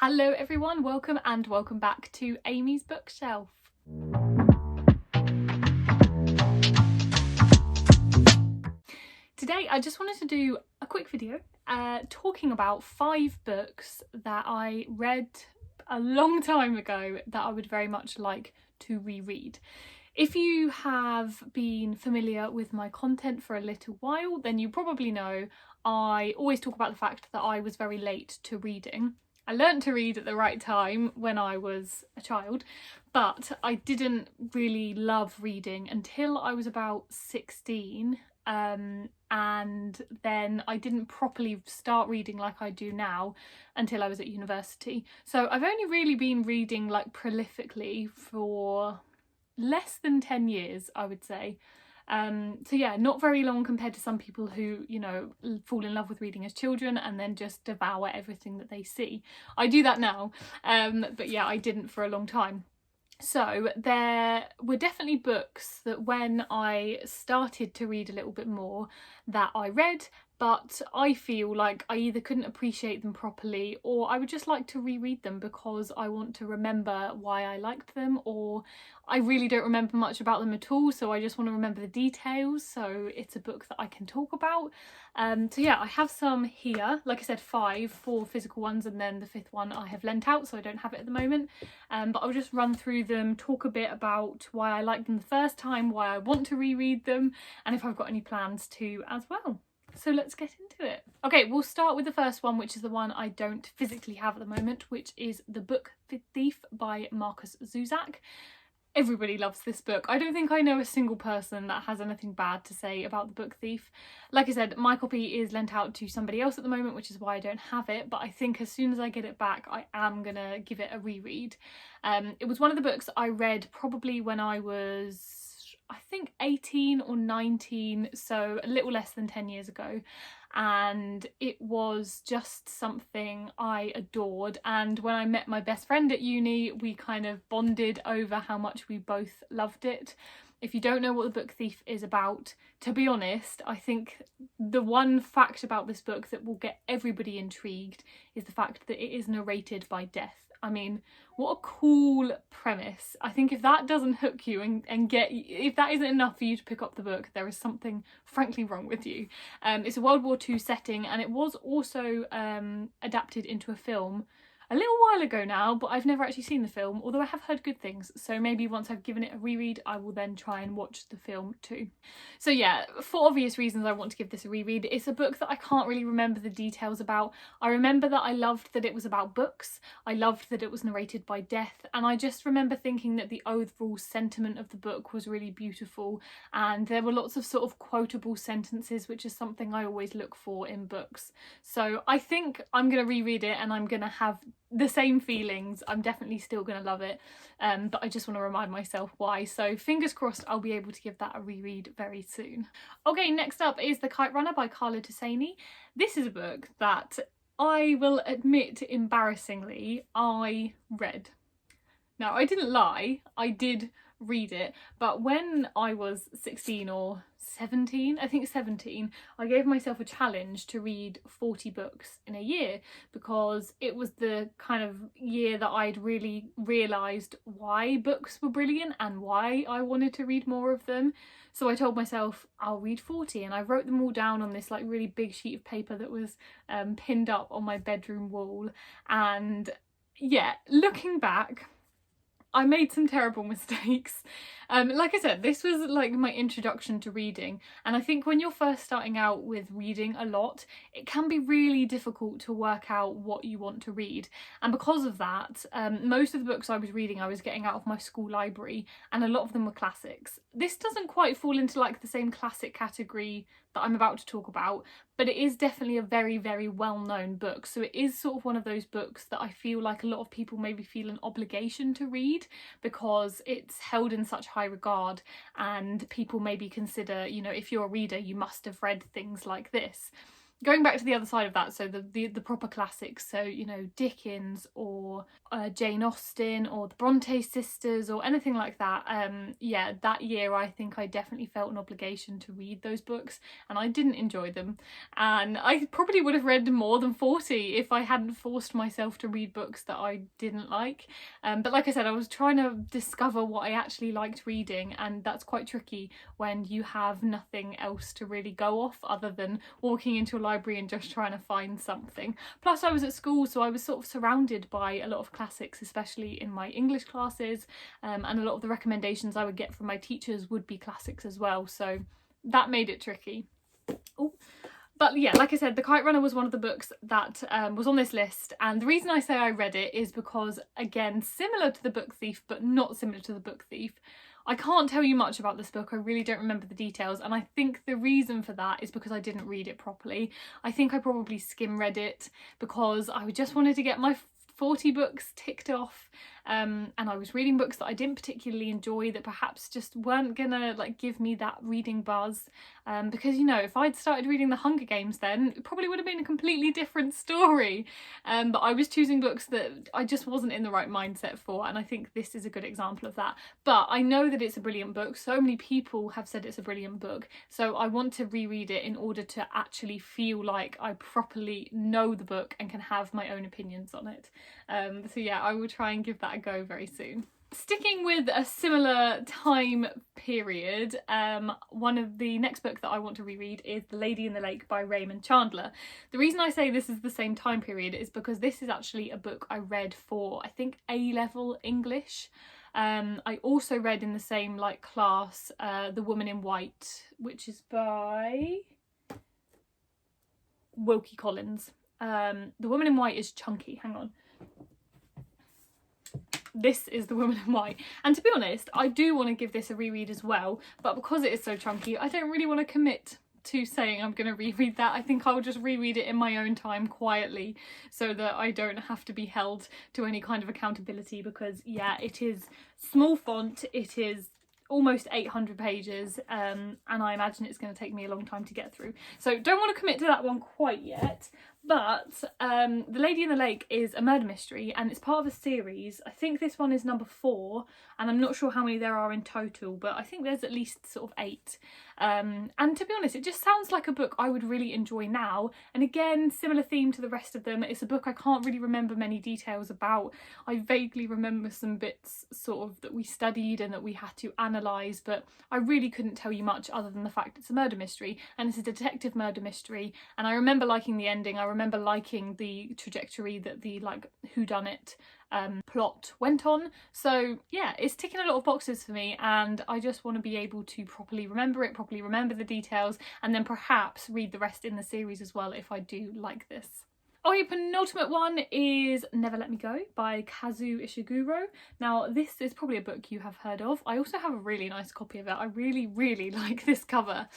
Hello everyone, welcome back to Amy's Bookshelf. Today I just wanted to do a quick video talking about 5 books that I read a long time ago that I would very much like to reread. If you have been familiar with my content for a little while, then you probably know I always talk about the fact that I was very late to reading. I learned to read at the right time when I was a child, but I didn't really love reading until I was about 16. And then I didn't properly start reading like I do now until I was at university. So I've only really been reading like prolifically for less than 10 years, I would say. So yeah, not very long compared to some people who, you know, fall in love with reading as children and then just devour everything that they see. I do that now, but yeah, I didn't for a long time. So there were definitely books that when I started to read a little bit more that I read, but I feel like I either couldn't appreciate them properly or I would just like to reread them because I want to remember why I liked them, or I really don't remember much about them at all, so I just want to remember the details, so it's a book that I can talk about. So yeah, I have some here, like I said, 4 physical ones, and then the 5th one I have lent out, so I don't have it at the moment. But I'll just run through them, talk a bit about why I liked them the first time, why I want to reread them, and if I've got any plans to as well. So let's get into it. Okay, we'll start with the first one, which is the one I don't physically have at the moment, which is The Book Thief by Markus Zusak. Everybody loves this book. I don't think I know a single person that has anything bad to say about The Book Thief. Like I said, my copy is lent out to somebody else at the moment, which is why I don't have it, but I think as soon as I get it back, I am gonna give it a reread. It was one of the books I read probably when I was, I think, 18 or 19, so a little less than 10 years ago, and it was just something I adored. And when I met my best friend at uni, we kind of bonded over how much we both loved it. If you don't know what The Book Thief is about, to be honest, I think the one fact about this book that will get everybody intrigued is the fact that it is narrated by death. I mean, what a cool premise. I think if that doesn't hook you if that isn't enough for you to pick up the book, there is something frankly wrong with you. It's a World War II setting, and it was also adapted into a film a little while ago now, but I've never actually seen the film, although I have heard good things, so maybe once I've given it a reread I will then try and watch the film too. So yeah, for obvious reasons I want to give this a reread. It's a book that I can't really remember the details about. I remember that I loved that it was about books, I loved that it was narrated by death, and I just remember thinking that the overall sentiment of the book was really beautiful, and there were lots of sort of quotable sentences, which is something I always look for in books. So I think I'm going to reread it and I'm going to have the same feelings. I'm definitely still going to love it, but I just want to remind myself why. So fingers crossed I'll be able to give that a reread very soon. Okay, next up is The Kite Runner by Carla Tussaini. This is a book that I will admit embarrassingly I read. Now, I didn't lie, I did read it, but when I was 16 or 17, I think 17, I gave myself a challenge to read 40 books in a year, because it was the kind of year that I'd really realised why books were brilliant and why I wanted to read more of them. So I told myself I'll read 40, and I wrote them all down on this like really big sheet of paper that was pinned up on my bedroom wall. And yeah, looking back, I made some terrible mistakes. Like I said, this was like my introduction to reading, and I think when you're first starting out with reading a lot, it can be really difficult to work out what you want to read. And because of that, most of the books I was reading I was getting out of my school library, and a lot of them were classics. This doesn't quite fall into like the same classic category that I'm about to talk about, but it is definitely a very, very well-known book. So it is sort of one of those books that I feel like a lot of people maybe feel an obligation to read because it's held in such high regard, and people maybe consider, you know, if you're a reader you must have read things like this. going back to the other side of that, so the proper classics, so you know, Dickens or Jane Austen or the Bronte sisters or anything like that, yeah, that year I think I definitely felt an obligation to read those books, and I didn't enjoy them, and I probably would have read more than 40 if I hadn't forced myself to read books that I didn't like. But like I said, I was trying to discover what I actually liked reading, and that's quite tricky when you have nothing else to really go off other than walking into a library and just trying to find something. Plus I was at school, so I was sort of surrounded by a lot of classics, especially in my English classes, and a lot of the recommendations I would get from my teachers would be classics as well, so that made it tricky. Ooh. But yeah, like I said, The Kite Runner was one of the books that was on this list, and the reason I say I read it is because, again, similar to The Book Thief but not similar to The Book Thief, I can't tell you much about this book. I really don't remember the details, and I think the reason for that is because I didn't read it properly. I think I probably skim read it because I just wanted to get my 40 books ticked off, and I was reading books that I didn't particularly enjoy, that perhaps just weren't gonna like give me that reading buzz, because you know, if I'd started reading The Hunger Games then it probably would have been a completely different story, but I was choosing books that I just wasn't in the right mindset for, and I think this is a good example of that. But I know that it's a brilliant book, so many people have said it's a brilliant book, so I want to reread it in order to actually feel like I properly know the book and can have my own opinions on it. So yeah, I will try and give that a go very soon. Sticking with a similar time period, one of the next book that I want to reread is The Lady in the Lake by Raymond Chandler. The reason I say this is the same time period is because this is actually a book I read for, I think, A-level English. I also read in the same like class The Woman in White, which is by Wilkie Collins. The Woman in White is chunky, hang on. This is The Woman in White, and to be honest, I do want to give this a reread as well, but because it is so chunky, I don't really want to commit to saying I'm going to reread that. I think I'll just reread it in my own time quietly so that I don't have to be held to any kind of accountability, because yeah, it is small font, it is almost 800 pages, and I imagine it's going to take me a long time to get through, so don't want to commit to that one quite yet. But The Lady in the Lake is a murder mystery, and it's part of a series. I think this one is number 4, and I'm not sure how many there are in total, but I think there's at least sort of 8. And to be honest, it just sounds like a book I would really enjoy now. And again, similar theme to the rest of them. It's a book I can't really remember many details about. I vaguely remember some bits sort of that we studied and that we had to analyse, but I really couldn't tell you much other than the fact it's a murder mystery, and it's a detective murder mystery. And I remember liking the ending. I remember liking the trajectory that the like whodunit plot went on. So yeah, it's ticking a lot of boxes for me, and I just want to be able to properly remember it, properly remember the details, and then perhaps read the rest in the series as well if I do like this. Okay, penultimate one is Never Let Me Go by Kazuo Ishiguro. Now, this is probably a book you have heard of. I also have a really nice copy of it. I really, really like this cover.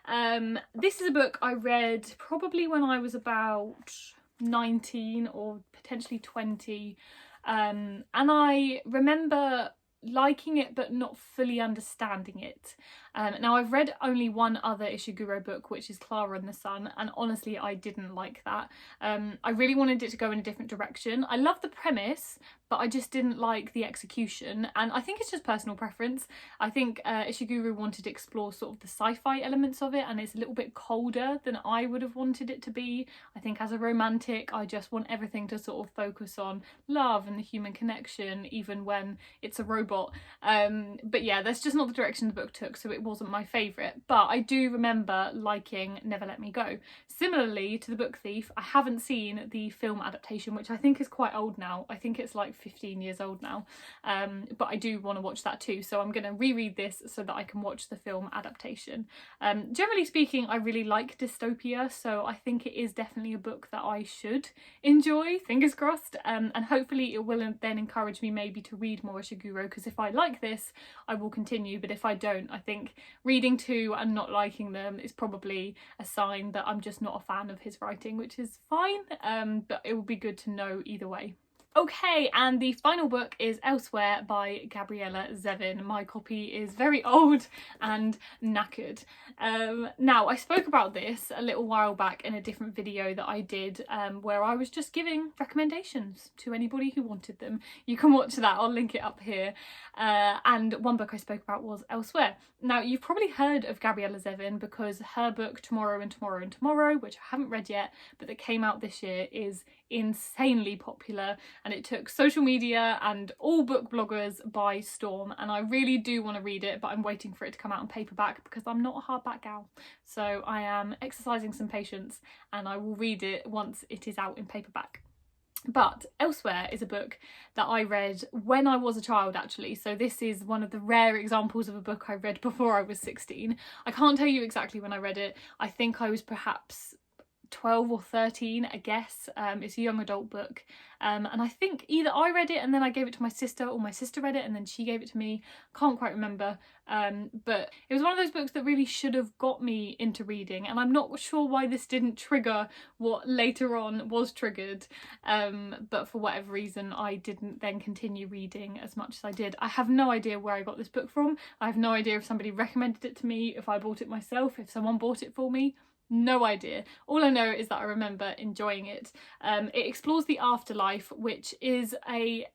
This is a book I read probably when I was about 19 or potentially 20. And I remember liking it but not fully understanding it. Now I've read only one other Ishiguro book, which is Clara and the Sun, and honestly I didn't like that. I really wanted it to go in a different direction. I love the premise, but I just didn't like the execution, and I think it's just personal preference. I think Ishiguro wanted to explore sort of the sci-fi elements of it, and it's a little bit colder than I would have wanted it to be. I think as a romantic, I just want everything to sort of focus on love and the human connection, even when it's a robot. But yeah, that's just not the direction the book took, so it wasn't my favourite, but I do remember liking Never Let Me Go. Similarly to The Book Thief, I haven't seen the film adaptation, which I think is quite old now. I think it's like 15 years old now, but I do want to watch that too, so I'm going to reread this so that I can watch the film adaptation. Generally speaking, I really like dystopia, so I think it is definitely a book that I should enjoy, fingers crossed, and hopefully it will then encourage me maybe to read more Ishiguro, because if I like this, I will continue, but if I don't, I think reading 2 and not liking them is probably a sign that I'm just not a fan of his writing, which is fine, but it will be good to know either way. Okay, and the final book is Elsewhere by Gabriella Zevin. My copy is very old and knackered. Now, I spoke about this a little while back in a different video that I did where I was just giving recommendations to anybody who wanted them. You can watch that, I'll link it up here. And one book I spoke about was Elsewhere. Now, you've probably heard of Gabriella Zevin because her book Tomorrow and Tomorrow and Tomorrow, which I haven't read yet, but that came out this year, is insanely popular, and it took social media and all book bloggers by storm, and I really do want to read it, but I'm waiting for it to come out in paperback because I'm not a hardback gal. So I am exercising some patience and I will read it once it is out in paperback. But Elsewhere is a book that I read when I was a child, actually. So this is one of the rare examples of a book I read before I was 16. I can't tell you exactly when I read it. I think I was perhaps 12 or 13, I guess. It's a young adult book, and I think either I read it and then I gave it to my sister, or my sister read it and then she gave it to me. Can't quite remember, but it was one of those books that really should have got me into reading, and I'm not sure why this didn't trigger what later on was triggered, but for whatever reason I didn't then continue reading as much as I did. I have no idea where I got this book from. I have no idea if somebody recommended it to me, if I bought it myself, if someone bought it for me. No idea. All I know is that I remember enjoying it. It explores the afterlife, which is a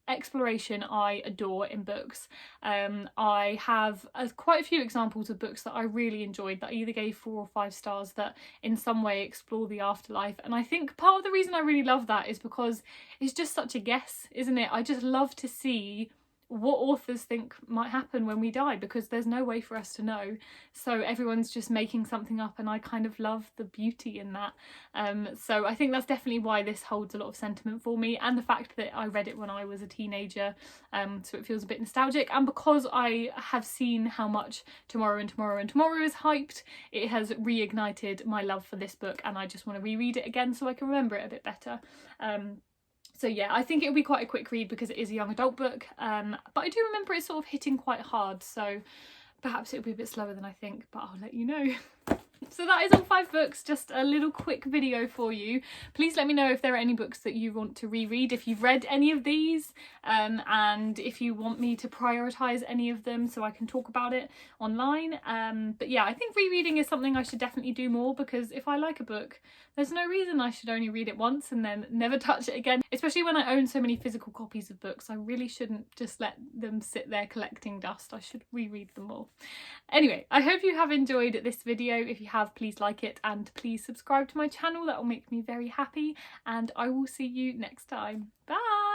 exploration I adore in books. I have quite a few examples of books that I really enjoyed that I either gave 4 or 5 stars that in some way explore the afterlife, and I think part of the reason I really love that is because it's just such a guess, isn't it? I just love to see what authors think might happen when we die, because there's no way for us to know, so everyone's just making something up, and I kind of love the beauty in that. So I think that's definitely why this holds a lot of sentiment for me, and the fact that I read it when I was a teenager, so it feels a bit nostalgic, and because I have seen how much Tomorrow and Tomorrow and Tomorrow is hyped, it has reignited my love for this book, and I just want to reread it again so I can remember it a bit better. So yeah, I think it'll be quite a quick read because it is a young adult book, but I do remember it sort of hitting quite hard, so perhaps it'll be a bit slower than I think, but I'll let you know. So that is all 5 books, just a little quick video for you. Please let me know if there are any books that you want to reread, if you've read any of these, and if you want me to prioritise any of them so I can talk about it online. But yeah, I think rereading is something I should definitely do more, because if I like a book, there's no reason I should only read it once and then never touch it again. Especially when I own so many physical copies of books, I really shouldn't just let them sit there collecting dust. I should reread them all. Anyway, I hope you have enjoyed this video. If you have, please like it and please subscribe to my channel. That will make me very happy, and I will see you next time. Bye!